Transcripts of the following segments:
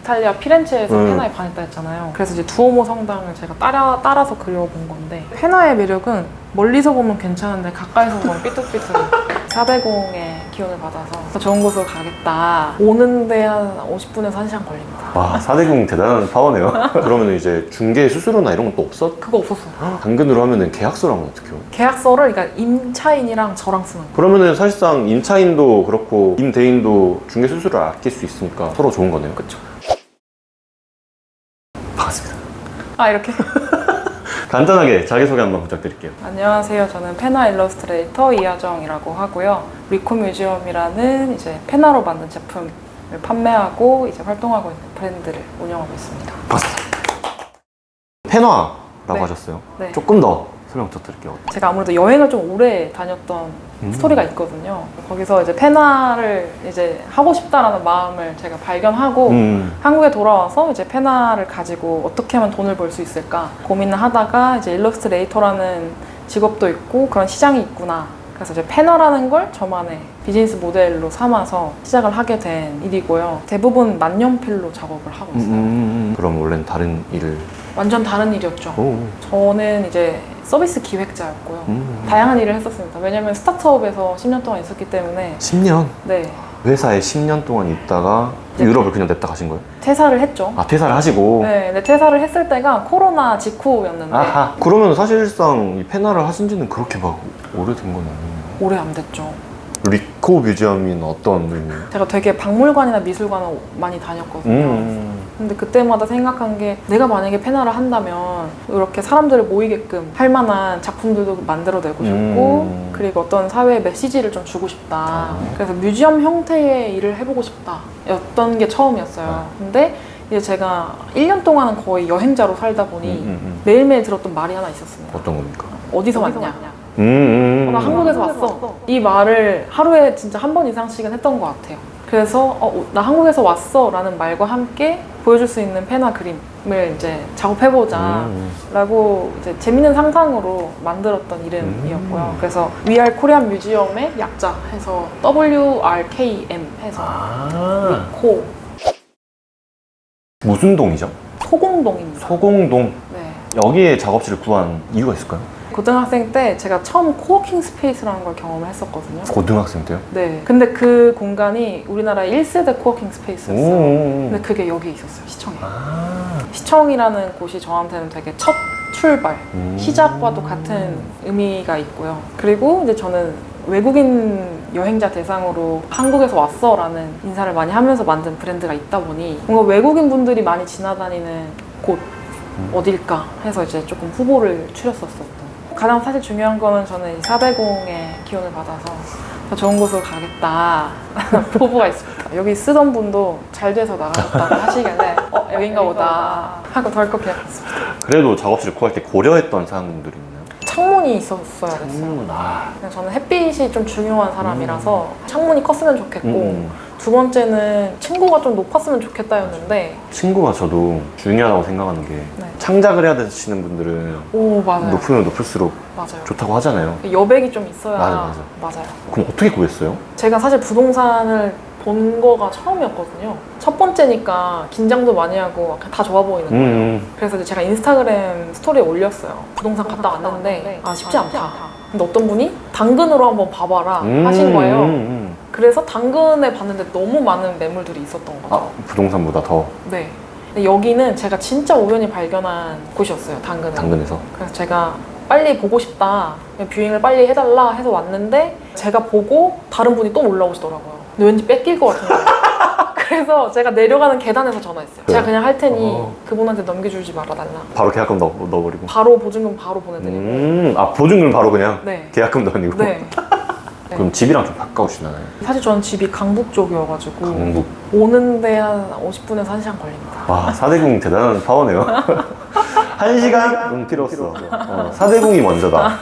이탈리아 피렌체에서 페나에 반했다 했잖아요. 그래서 이제 두오모 성당을 제가 따라서 그려본 건데, 페나의 매력은 멀리서 보면 괜찮은데 가까이서 보면 삐뚤삐뚤해. 4대공의 기운을 받아서 더 좋은 곳으로 가겠다. 오는데 한 50분에서 1시간 걸립니다. 와, 4대공 대단한 파워네요. 그러면 이제 중개 수수료나 이런 건 또 없어? 그거 없었어. 당근으로 하면은 계약서랑 어떻게 해요? 계약서를 그러니까 임차인이랑 저랑 쓰는 거예요. 그러면은 사실상 임차인도 그렇고 임대인도 중개 수수료를 아낄 수 있으니까 서로 좋은 거네요. 그쵸. 반갑습니다. 아, 이렇게? 간단하게 자기소개 한번 부탁드릴게요. 안녕하세요. 저는 페나 일러스트레이터 이하정이라고 하고요. 리코 뮤지엄이라는 이제 페나로 만든 제품을 판매하고 이제 활동하고 있는 브랜드를 운영하고 있습니다. 반갑습니다. 페나라고 네. 하셨어요. 네. 조금 더 설명 부탁드릴게요. 제가 아무래도 여행을 좀 오래 다녔던 스토리가 있거든요. 거기서 이제 페나를 이제 하고 싶다라는 마음을 제가 발견하고 한국에 돌아와서 이제 페나를 가지고 어떻게 하면 돈을 벌 수 있을까 고민을 하다가 이제 일러스트레이터라는 직업도 있고 그런 시장이 있구나. 그래서 이제 페나라는 걸 저만의 비즈니스 모델로 삼아서 시작을 하게 된 일이고요. 대부분 만년필로 작업을 하고 있어요. 그럼 원래는 다른 일을 완전 다른 일이었죠. 저는 이제 서비스 기획자였고요. 다양한 일을 했었습니다. 왜냐면 스타트업에서 10년 동안 있었기 때문에. 10년? 네. 회사에 10년 동안 있다가 네. 유럽을 그냥 냈다 가신 거예요? 퇴사를 했죠. 아, 퇴사를 하시고? 네, 근데 퇴사를 했을 때가 코로나 직후였는데 아하. 그러면 사실상 이 페나를 하신 지는 그렇게 막 오래된 건 아니에요? 오래 안 됐죠. 리코 뮤지엄은 어떤 의미예요? 제가 되게 박물관이나 미술관을 많이 다녔거든요. 근데 그때마다 생각한 게 내가 만약에 페나를 한다면 이렇게 사람들을 모이게끔 할 만한 작품들도 만들어내고 싶고 그리고 어떤 사회에 메시지를 좀 주고 싶다. 그래서 뮤지엄 형태의 일을 해보고 싶다 였던 게 처음이었어요. 근데 이제 제가 1년 동안은 거의 여행자로 살다 보니 매일매일 들었던 말이 하나 있었습니다. 어떤 겁니까? 어디서 왔냐? 나 한국에서 왔어. 이 말을 하루에 진짜 한 번 이상씩은 했던 것 같아요. 그래서 나 한국에서 왔어 라는 말과 함께 보여줄 수 있는 페나 그림을 이제 작업해보자 라고 이제 재밌는 상상으로 만들었던 이름이었고요. 그래서 We Are Korean Museum의 약자 해서 WRKM 해서 리코. 무슨 동이죠? 소공동입니다. 소공동. 네. 여기에 작업실을 구한 이유가 있을까요? 고등학생 때 제가 처음 코워킹 스페이스라는 걸 경험을 했었거든요. 고등학생 때요? 네. 근데 그 공간이 우리나라 1세대 코워킹 스페이스였어요. 근데 그게 여기 있었어요, 시청에. 시청이라는 곳이 저한테는 되게 첫 출발, 시작과도 같은 의미가 있고요. 그리고 이제 저는 외국인 여행자 대상으로 한국에서 왔어 라는 인사를 많이 하면서 만든 브랜드가 있다 보니 뭔가 외국인 분들이 많이 지나다니는 곳 어딜까 해서 이제 조금 후보를 추렸었어요. 가장 사실 중요한 거는 저는 4대공의 기운을 받아서 더 좋은 곳으로 가겠다 포부가 있습니다. 여기 쓰던 분도 잘 돼서 나가겠다고 하시길래 여긴가 보다 하고 덜컥 계약했습니다. 그래도 작업실을 구할 때 고려했던 사항들이 있나요? 창문이 있었어야 됐어요. 저는 햇빛이 좀 중요한 사람이라서 창문이 컸으면 좋겠고 두 번째는 층고가 좀 높았으면 좋겠다였는데 친구가 저도 중요하다고 생각하는 게 창작을 해야 되시는 분들은 맞아요. 높으면 높을수록 맞아요. 좋다고 하잖아요. 여백이 좀 있어야 맞아요. 그럼 어떻게 구했어요? 제가 사실 부동산을 본 거가 처음이었거든요. 첫 번째니까 긴장도 많이 하고 다 좋아 보이는 거예요. 그래서 이제 제가 인스타그램 스토리에 올렸어요. 부동산 갔다 왔는데 쉽지 않다. 근데 어떤 분이 당근으로 한번 봐봐라 하신 거예요. 그래서 당근에 봤는데 너무 많은 매물들이 있었던 거죠. 부동산보다 더? 네. 근데 여기는 제가 진짜 우연히 발견한 곳이었어요. 당근에서? 그래서 제가 빨리 보고 싶다, 뷰잉을 빨리 해달라 해서 왔는데 제가 보고 다른 분이 또 올라오시더라고요. 근데 왠지 뺏길 것 같은 거예요. 그래서 제가 내려가는 계단에서 전화했어요. 제가 그냥 할 테니 그분한테 넘겨주지 말아달라. 바로 계약금 넣어버리고? 바로 보증금 바로 보내드리고. 보증금 바로 그냥? 네. 계약금도 아니고? 네. 그럼 집이랑 좀 가까우시나요? 사실 저는 집이 강북 쪽이어가지고 강북. 오는데 한 50분에서 1시간 걸립니다. 와, 4대공 대단한 파워네요. 1시간? 필요 없어. 4대공이 먼저다.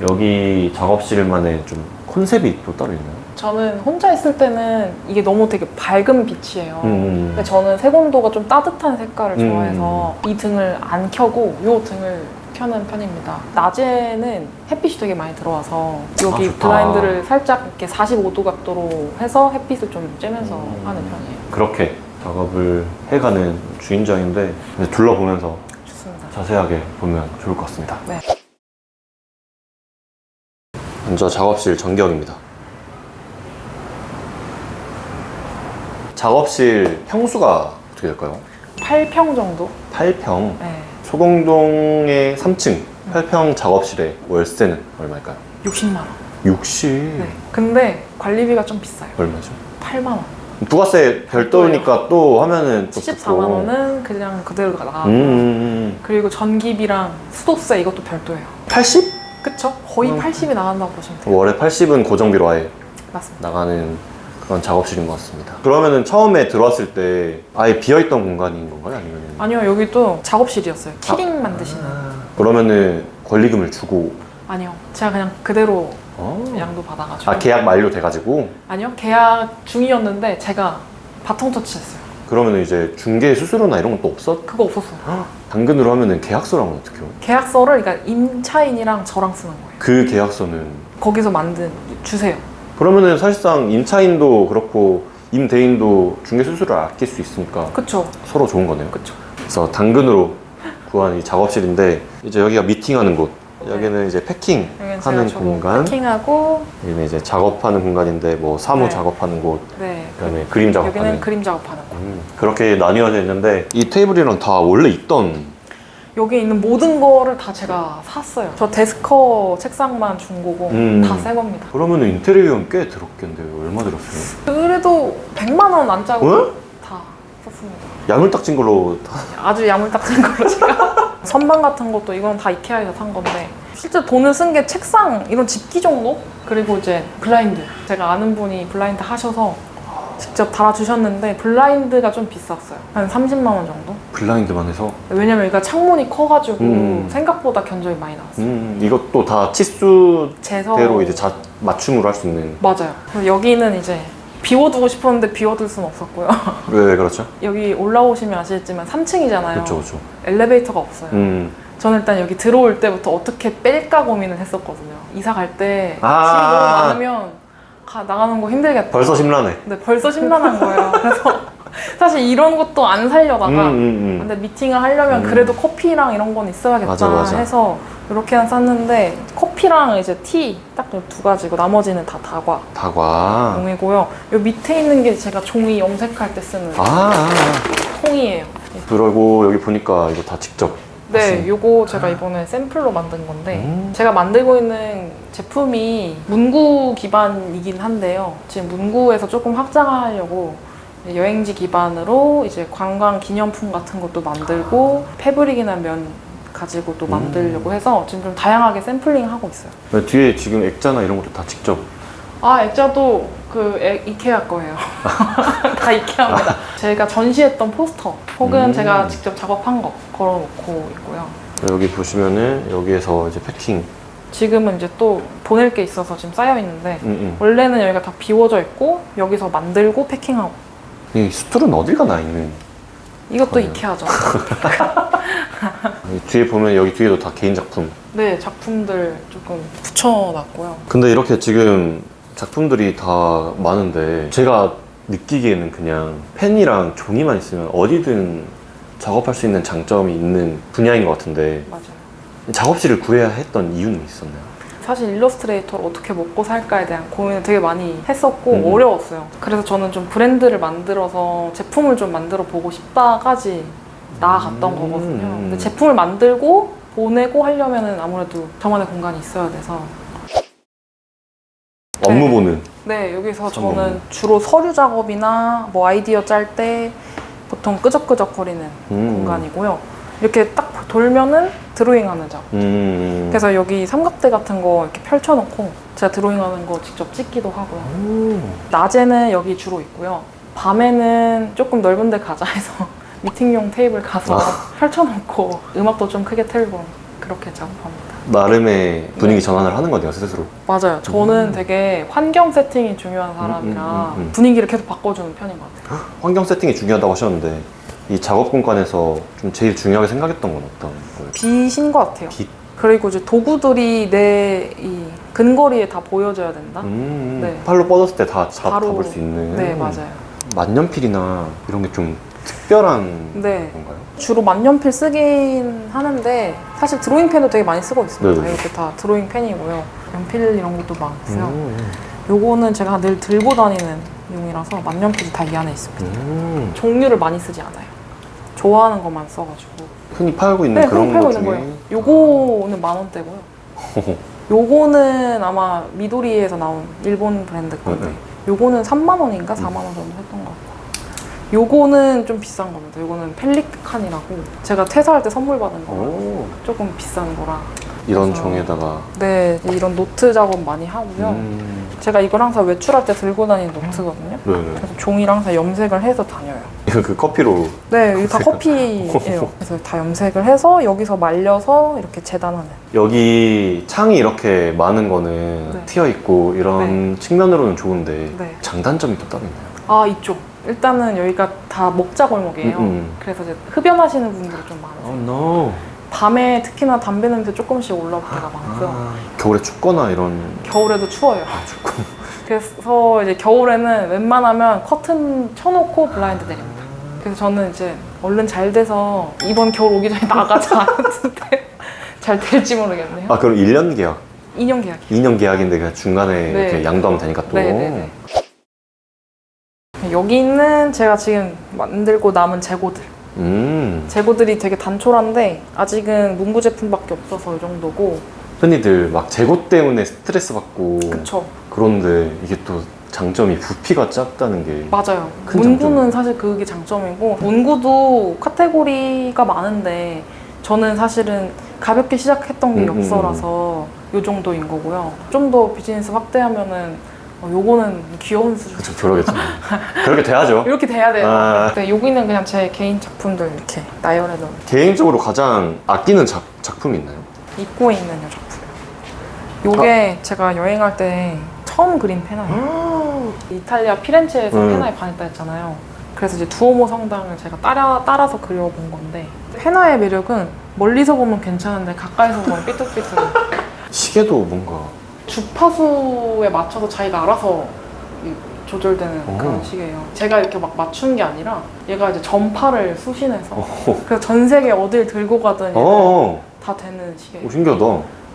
여기 작업실만의 좀 컨셉이 또 따로 있나요? 저는 혼자 있을 때는 이게 너무 되게 밝은 빛이에요. 근데 저는 색온도가 좀 따뜻한 색깔을 좋아해서 이 등을 안 켜고 이 등을 켜는 편입니다. 낮에는 햇빛이 되게 많이 들어와서 여기 블라인드를 살짝 이렇게 45도 각도로 해서 햇빛을 좀 쬐면서 하는 편이에요. 그렇게 작업을 해가는 주인장인데 이제 둘러보면서 좋습니다. 자세하게 보면 좋을 것 같습니다. 네. 먼저 작업실 전경입니다. 작업실 평수가 어떻게 될까요? 8평 정도? 8평. 네. 소공동의 3층 8평 작업실의 월세는 얼마일까요? 60만 원. 60? 네. 근데 관리비가 좀 비싸요. 얼마죠? 8만 원. 부가세 별도니까 또 하면은 또 74만 원은 그냥 그대로 나가고 그리고 전기비랑 수도세 이것도 별도예요. 80? 그쵸? 거의 80이 나간다고 보시면 돼요. 월에 80은 고정비로 아예 맞습니다. 나가는 그런 작업실인 것 같습니다. 그러면은 처음에 들어왔을 때 아예 비어있던 공간인 건가요? 아니면 아니요, 여기도 작업실이었어요. 키링 만드시는. 그러면은 권리금을 주고 아니요, 제가 그냥 그대로 어? 양도 받아가지고. 아 계약 만료돼가지고 아니요, 계약 중이었는데 제가 바통 터치했어요. 그러면은 이제 중개 수수료나 이런 건 또 없었? 그거 없었어요. 당근으로 하면은 계약서랑은 어떻게 해요? 계약서를 그러니까 임차인이랑 저랑 쓰는 거예요. 그 계약서는 거기서 만든 주세요. 그러면은 사실상 임차인도 그렇고 임대인도 중개 수수료를 아낄 수 있으니까 그쵸? 서로 좋은 거네요. 그쵸? 그래서 당근으로 구한 이 작업실인데 이제 여기가 미팅하는 곳, 여기는 이제 여기는 패킹하는 제가 공간, 패킹하고, 여기는 이제 작업하는 공간인데 뭐 사무 네. 작업하는 곳, 네. 그다음에 그림 작업하는. 여기는 그림 작업하는 곳. 그렇게 나뉘어져 있는데 이 테이블이랑 다 원래 있던. 여기 있는 모든 거를 다 제가 샀어요. 저 데스커 책상만 준 거고 다 새 겁니다. 그러면은 인테리어 비용 꽤 들었겠는데요. 얼마 들었어요? 그래도 100만 원 안 짜고 어? 다 썼습니다. 야물딱진 걸로 다. 아주 야물딱진 걸로 제가 선반 같은 것도 이건 다 이케아에서 산 건데 실제 돈을 쓴 게 책상 이런 집기 정도? 그리고 이제 블라인드 제가 아는 분이 블라인드 하셔서 직접 달아주셨는데 블라인드가 좀 비쌌어요. 한 30만 원 정도? 블라인드만 해서. 왜냐면 여기가 창문이 커가지고 음. 생각보다 견적이 많이 나왔어요. 이것도 다 치수대로 재서 이제 맞춤으로 할 수 있는. 맞아요. 그래서 여기는 이제 비워두고 싶었는데 비워둘 수는 없었고요. 왜 그렇죠? 여기 올라오시면 아시겠지만 3층이잖아요. 그렇죠, 그렇죠. 엘리베이터가 없어요. 음. 저는 일단 여기 들어올 때부터 어떻게 뺄까 고민을 했었거든요. 이사 갈 때 짐이 아. 너무 많으면 나가는 거 힘들겠다. 벌써 심란해. 네, 벌써 심란한 거예요. 그래서 사실 이런 것도 안 살려다가 근데 미팅을 하려면 그래도 커피랑 이런 건 있어야겠다 맞아. 해서 이렇게는 샀는데 커피랑 이제 티 딱 두 가지고 나머지는 다 다과 다과. 용이고요. 요 밑에 있는 게 제가 종이 염색할 때 쓰는 통이에요. 그리고 여기 보니까 이거 다 직접. 네, 하신. 요거 제가 이번에 샘플로 만든 건데 제가 만들고 있는 제품이 문구 기반이긴 한데요. 지금 문구에서 조금 확장하려고 여행지 기반으로 이제 관광 기념품 같은 것도 만들고 패브릭이나 면 가지고 또 만들려고 해서 지금 좀 다양하게 샘플링 하고 있어요. 뒤에 지금 액자나 이런 것도 다 직접. 아, 액자도 이케아 거예요. 다 이케아입니다. 제가 전시했던 포스터 혹은 제가 직접 작업한 거 걸어놓고 있고요. 여기 보시면은 여기에서 이제 패킹. 지금은 이제 또 보낼 게 있어서 지금 쌓여 있는데 음. 원래는 여기가 다 비워져 있고 여기서 만들고 패킹하고. 이 수틀은 어딜 가나 있는. 이것도 거예요. 이케아죠. 뒤에 보면 여기 뒤에도 다 개인 작품. 네, 작품들 조금 붙여놨고요. 근데 이렇게 지금 작품들이 다 많은데 제가 느끼기에는 그냥 펜이랑 종이만 있으면 어디든 작업할 수 있는 장점이 있는 분야인 것 같은데 맞아요. 작업실을 구해야 했던 이유는 있었나요? 사실 일러스트레이터를 어떻게 먹고 살까에 대한 고민을 되게 많이 했었고 어려웠어요. 그래서 저는 좀 브랜드를 만들어서 제품을 좀 만들어 보고 싶다까지 나아갔던 거거든요. 근데 제품을 만들고 보내고 하려면은 아무래도 저만의 공간이 있어야 돼서. 업무 보는. 네, 여기서 전문. 저는 주로 서류 작업이나 뭐 아이디어 짤 때 보통 끄적끄적거리는 공간이고요. 이렇게 딱 돌면은 드로잉하는 작업. 그래서 여기 삼각대 같은 거 이렇게 펼쳐놓고 제가 드로잉하는 거 직접 찍기도 하고요. 낮에는 여기 주로 있고요. 밤에는 조금 넓은 데 가자 해서 미팅용 테이블 가서 펼쳐놓고 음악도 좀 크게 틀고 그렇게 작업합니다. 나름의 분위기 네. 전환을 하는 거네요, 스스로. 맞아요. 저는 되게 환경 세팅이 중요한 사람이라 분위기를 계속 바꿔주는 편인 것 같아요. 환경 세팅이 중요하다고 하셨는데 이 작업 공간에서 좀 제일 중요하게 생각했던 건 어떤 거예요? 빛인 것 같아요. 빛? 그리고 이제 도구들이 내 이 근거리에 다 보여져야 된다. 네. 팔로 뻗었을 때 다 바로 잡을 수 있는. 네, 맞아요. 만년필이나 이런 게 좀 특별한 네. 건가요? 주로 만년필 쓰긴 하는데 사실 드로잉 펜도 되게 많이 쓰고 있습니다. 네네. 이렇게 다 드로잉 펜이고요. 연필 이런 것도 많고요. 음. 요거는 제가 늘 들고 다니는 용이라서 만년필이 다 이 안에 있습니다. 종류를 많이 쓰지 않아요. 좋아하는 것만 써가지고. 흔히 팔고 있는 네, 그런 흔히 팔고 것 있는 중에 거예요. 요거는 10,000원대고요. 요거는 아마 미도리에서 나온 일본 브랜드 건데 네. 요거는 3만 원인가 4만 원 정도 했던 것 같고 요거는 좀 비싼 겁니다. 요거는 펠리칸이라고 제가 퇴사할 때 선물 받은 거 오. 조금 비싼 거라 이런 그래서 종에다가 네 이런 노트 작업 많이 하고요. 제가 이걸 항상 외출할 때 들고 다니는 노트거든요. 네네. 그래서 종이랑 항상 염색을 해서 다녀요. 이거 그 커피로 네, 이거 다 커피예요. 그래서 다 염색을 해서 여기서 말려서 이렇게 재단하는. 여기 창이 이렇게 많은 거는 네. 트여 있고 이런 측면으로는 좋은데 네. 장단점이 또 따로 있나요? 아 이쪽. 일단은 여기가 다 먹자 골목이에요. 그래서 이제 흡연하시는 분들이 좀 많아요. no. 밤에 특히나 담배 냄새 조금씩 올라올 때가 많고요. 겨울에 춥거나 이런 겨울에도 추워요. 춥고 그래서 이제 겨울에는 웬만하면 커튼 쳐놓고 블라인드 내립니다. 그래서 저는 이제 얼른 잘 돼서 이번 겨울 오기 전에 나가자 했는데 잘 될지 모르겠네요. 아 그럼 1년 계약? 2년 계약이요. 2년 계약인데 그냥 중간에 네. 이렇게 양도하면 되니까 또 네네네. 여기는 제가 지금 만들고 남은 재고들. 재고들이 되게 단촐한데 아직은 문구 제품밖에 없어서 이 정도고. 흔히들 막 재고 때문에 스트레스 받고 그쵸. 그런데 이게 또 장점이 부피가 작다는 게 맞아요. 큰 문구는 장점이에요. 사실 그게 장점이고 문구도 카테고리가 많은데 저는 사실은 가볍게 시작했던 게 엽서라서 요 정도인 거고요. 좀 더 비즈니스 확대하면은 요거는 귀여운 수준. 그쵸 그러겠죠. 그렇게 돼야죠. 이렇게 돼야 돼요. 아. 네, 여기는 그냥 제 개인 작품들 이렇게 나열해 놓은 개인적으로 가장 아끼는 작품이 있나요? 입고 있는 요 작품. 요게 제가 여행할 때 처음 그린 페나예요. 이탈리아 피렌체에서 페나에 반했다 했잖아요. 그래서 이제 두오모 성당을 제가 따라서 그려본 건데 페나의 매력은 멀리서 보면 괜찮은데 가까이서 보면 삐뚤삐뚤. 시계도 뭔가 주파수에 맞춰서 자기가 알아서 조절되는 그런 오. 시계예요. 제가 이렇게 막 맞춘 게 아니라 얘가 이제 전파를 수신해서 그래서 전 세계 어딜 들고 가든 얘는 다 되는 시계예요. 오, 신기하다.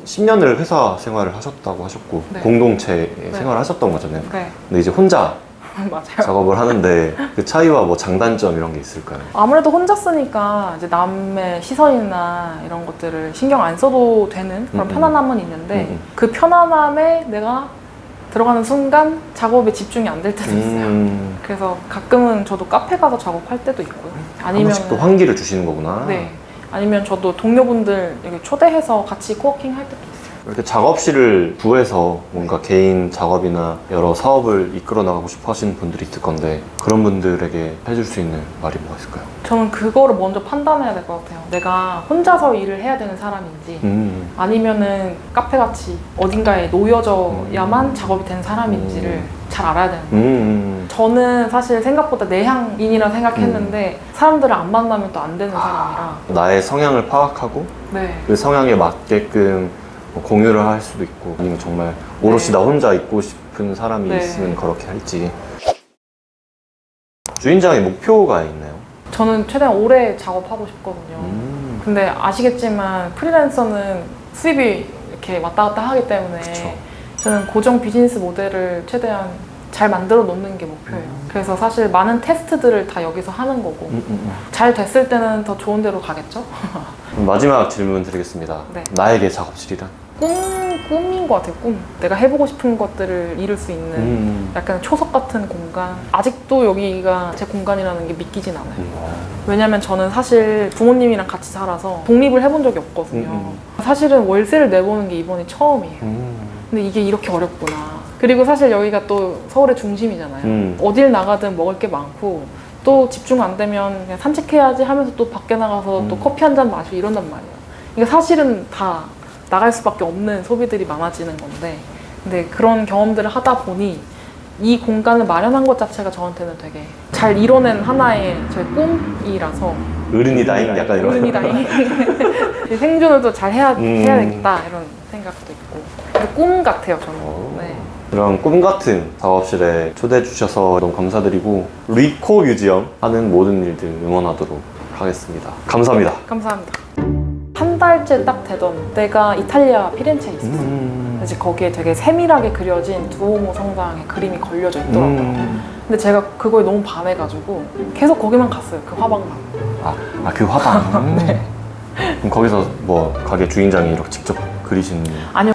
10년을 회사 생활을 하셨다고 하셨고 네. 공동체 네. 생활을 하셨던 거잖아요. 네, 근데 이제 혼자 맞아요. 작업을 하는데 그 차이와 뭐 장단점 이런 게 있을까요? 아무래도 혼자 쓰니까 이제 남의 시선이나 이런 것들을 신경 안 써도 되는 그런 편안함은 있는데 그 편안함에 내가 들어가는 순간 작업에 집중이 안 될 때도 있어요. 그래서 가끔은 저도 카페 가서 작업할 때도 있고요. 한 번씩 또 환기를 주시는 거구나. 네. 아니면 저도 동료분들 여기 초대해서 같이 코워킹 할 때도 있어요. 이렇게 작업실을 구해서 뭔가 개인 작업이나 여러 사업을 이끌어 나가고 싶어 하시는 분들이 있을 건데 그런 분들에게 해줄 수 있는 말이 뭐가 있을까요? 저는 그거를 먼저 판단해야 될 것 같아요. 내가 혼자서 일을 해야 되는 사람인지 아니면은 카페같이 어딘가에 놓여져야만 작업이 되는 사람인지를 잘 알아야 되는 거예요. 저는 사실 생각보다 내향인이라 생각했는데 사람들을 안 만나면 또 안 되는 사람이라 나의 성향을 파악하고 네. 그 성향에 맞게끔 뭐 공유를 할 수도 있고 아니면 정말 오롯이 네. 나 혼자 있고 싶은 사람이 네. 있으면 그렇게 할지. 주인장의 목표가 있나요? 저는 최대한 오래 작업하고 싶거든요. 근데 아시겠지만 프리랜서는 수입이 이렇게 왔다 갔다 하기 때문에 그쵸. 저는 고정 비즈니스 모델을 최대한 잘 만들어 놓는 게 목표예요. 그래서 사실 많은 테스트들을 다 여기서 하는 거고 잘 됐을 때는 더 좋은 데로 가겠죠? 마지막 질문 드리겠습니다. 네. 나에게 작업실이란? 꿈인 것 같아요. 꿈. 내가 해보고 싶은 것들을 이룰 수 있는 약간 초석 같은 공간. 아직도 여기가 제 공간이라는 게 믿기진 않아요. 왜냐면 저는 사실 부모님이랑 같이 살아서 독립을 해본 적이 없거든요. 사실은 월세를 내보는 게 이번이 처음이에요. 근데 이게 이렇게 어렵구나. 그리고 사실 여기가 또 서울의 중심이잖아요. 어딜 나가든 먹을 게 많고 또 집중 안 되면 그냥 산책해야지 하면서 또 밖에 나가서 또 커피 한 잔 마시고 이런단 말이에요. 그러니까 사실은 다 나갈 수밖에 없는 소비들이 많아지는 건데 근데 그런 경험들을 하다 보니 이 공간을 마련한 것 자체가 저한테는 되게 잘 이뤄낸 하나의 제 꿈이라서 어른이다잉 약간 이런. 어른이다잉 생존을 또 잘 해야 되겠다 이런 생각도 있고 꿈 같아요 저는. 네. 이런 꿈 같은 작업실에 초대해 주셔서 너무 감사드리고 리코 뮤지엄 하는 모든 일들 응원하도록 하겠습니다. 감사합니다. 감사합니다. 한 달째 딱 되던 때가 이탈리아 피렌체에 있었어요. 이제 거기에 되게 세밀하게 그려진 두오모 성당에 그림이 걸려져 있더라고요. 근데 제가 그거에 너무 반해가지고 계속 거기만 갔어요. 그 화방만. 그 화방. 네. 그럼 거기서 뭐 가게 주인장이 이렇게 직접 그리신? 아니요.